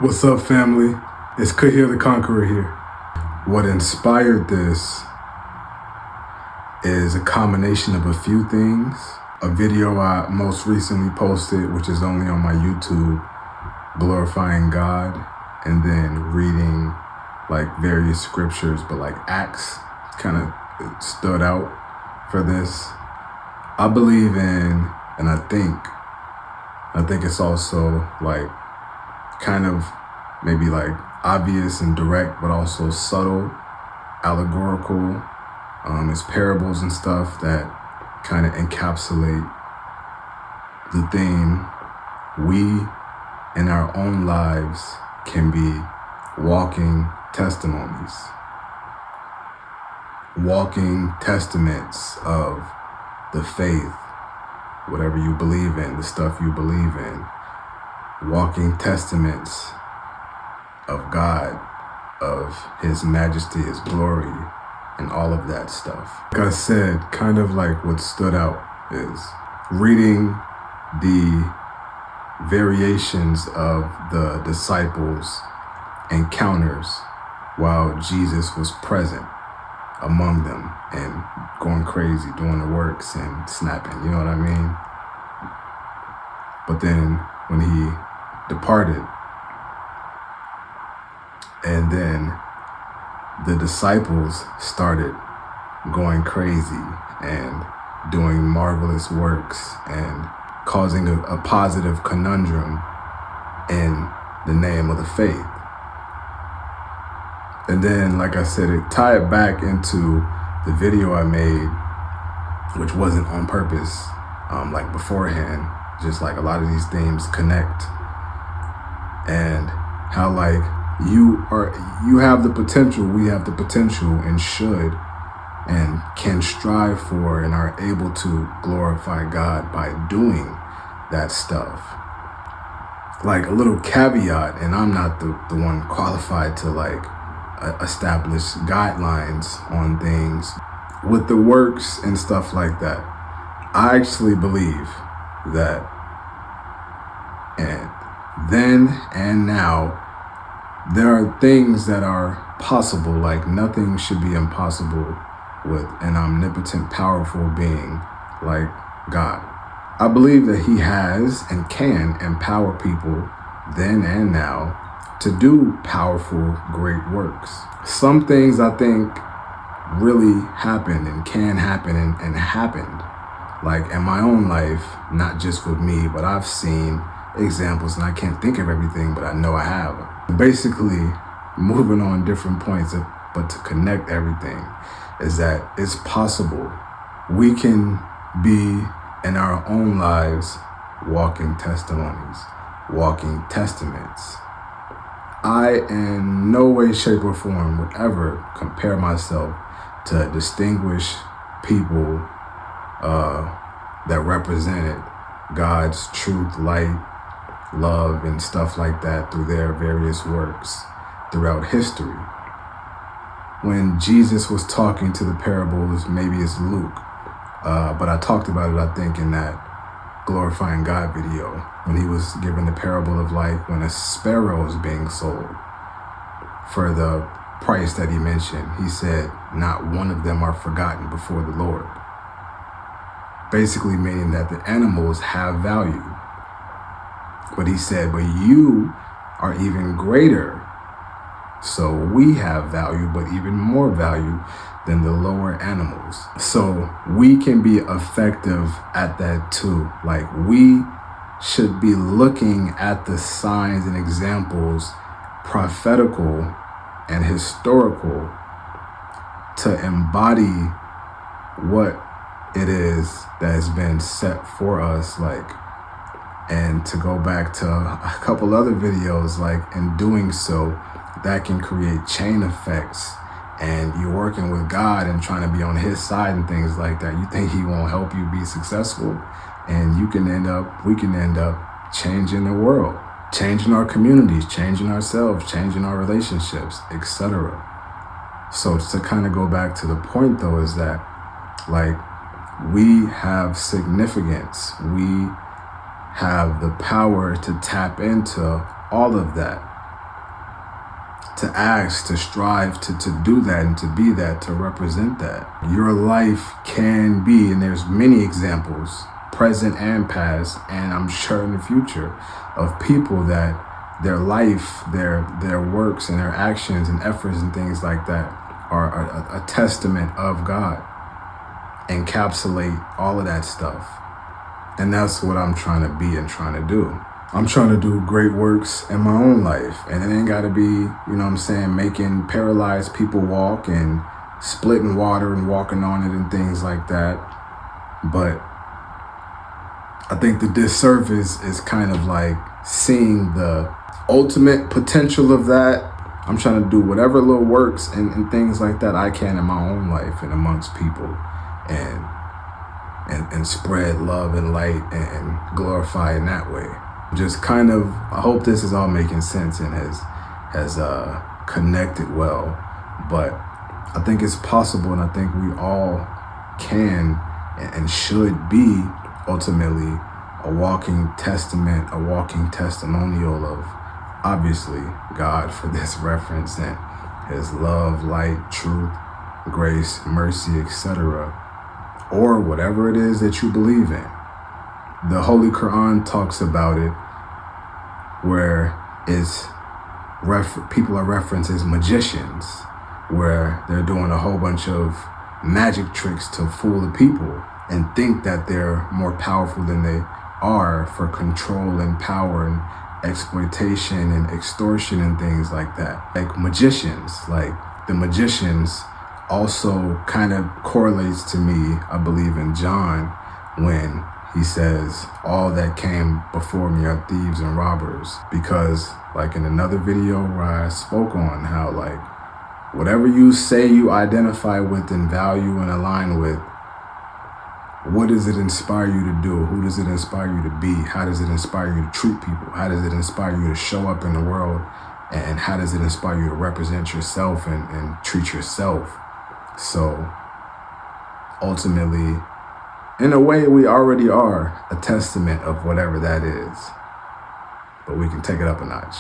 What's up, family? It's Kahir the Conqueror here. What inspired this is a combination of a few things. A video I most recently posted, which is only on my YouTube, glorifying God, and then reading like various scriptures, but like Acts kind of stood out for this. I believe in, and I think it's also like kind of maybe like obvious and direct, but also subtle, allegorical. It's parables and stuff that kind of encapsulate the theme. We in our own lives can be walking testimonies, walking testaments of the faith, whatever you believe in, the stuff you believe in, walking testaments of God, of His majesty, His glory, and all of that stuff. Like I said, kind of like what stood out is reading the variations of the disciples' encounters while Jesus was present among them and going crazy, doing the works and snapping, you know what I mean? But then when He departed, and then the disciples started going crazy and doing marvelous works and causing a positive conundrum in the name of the faith. And then, like I said, it tied back into the video I made, which wasn't on purpose, like beforehand, just like a lot of these themes connect. And how like you have the potential, we have the potential, and should and can strive for and are able to glorify God by doing that stuff. Like a little caveat, and I'm not the one qualified to like establish guidelines on things with the works and stuff like that. I actually believe that and then and now there are things that are possible, like nothing should be impossible with an omnipotent, powerful being like God. I believe that He has and can empower people then and now to do powerful, great works. Some things I think really happened and can happen and happened, like in my own life, not just with me, but I've seen examples, and I can't think of everything, but I know I have. Basically, moving on different points, but to connect everything, is that it's possible. We can be in our own lives walking testimonies, walking testaments. I in no way, shape, or form would ever compare myself to distinguished people that represented God's truth, light, love, and stuff like that through their various works throughout history. When Jesus was talking to the parables, maybe it's Luke, but I talked about it, I think, in that glorifying God video, when He was given the parable of like when a sparrow is being sold for the price that He mentioned. He said, not one of them are forgotten before the Lord. Basically meaning that the animals have value. But He said, but you are even greater. So we have value, but even more value than the lower animals. So we can be effective at that too. Like we should be looking at the signs and examples, prophetical and historical, to embody what it is that has been set for us, like, and to go back to a couple other videos, like in doing so, that can create chain effects, and you're working with God and trying to be on His side and things like that. You think He won't help you be successful, and we can end up changing the world, changing our communities, changing ourselves, changing our relationships, etc. So to kind of go back to the point though, is that like we have significance. We have the power to tap into all of that to ask, to strive, to do that and to be that, to represent that. Your life can be, and there's many examples, present and past, and I'm sure in the future, of people that their life, their works and their actions and efforts and things like that are a testament of God, encapsulate all of that stuff. And that's what I'm trying to be and trying to do. I'm trying to do great works in my own life. And it ain't got to be, you know what I'm saying, making paralyzed people walk and splitting water and walking on it and things like that. But I think the disservice is kind of like seeing the ultimate potential of that. I'm trying to do whatever little works and things like that I can in my own life and amongst people and spread love and light and glorify in that way. Just kind of, I hope this is all making sense and has connected well. But I think it's possible, and I think we all can and should be ultimately a walking testament, a walking testimonial of, obviously, God for this reference, and his love, light, truth, grace, mercy, etc., or whatever it is that you believe in. The Holy Quran talks about it, where it's people are referenced as magicians, where they're doing a whole bunch of magic tricks to fool the people and think that they're more powerful than they are for control and power and exploitation and extortion and things like that. Like magicians, like the magicians also kind of correlates to me, I believe, in John, when he says, all that came before me are thieves and robbers. Because like in another video where I spoke on how like whatever you say you identify with and value and align with, what does it inspire you to do? Who does it inspire you to be? How does it inspire you to treat people? How does it inspire you to show up in the world? And how does it inspire you to represent yourself and treat yourself? So ultimately, in a way, we already are a testament of whatever that is, but we can take it up a notch.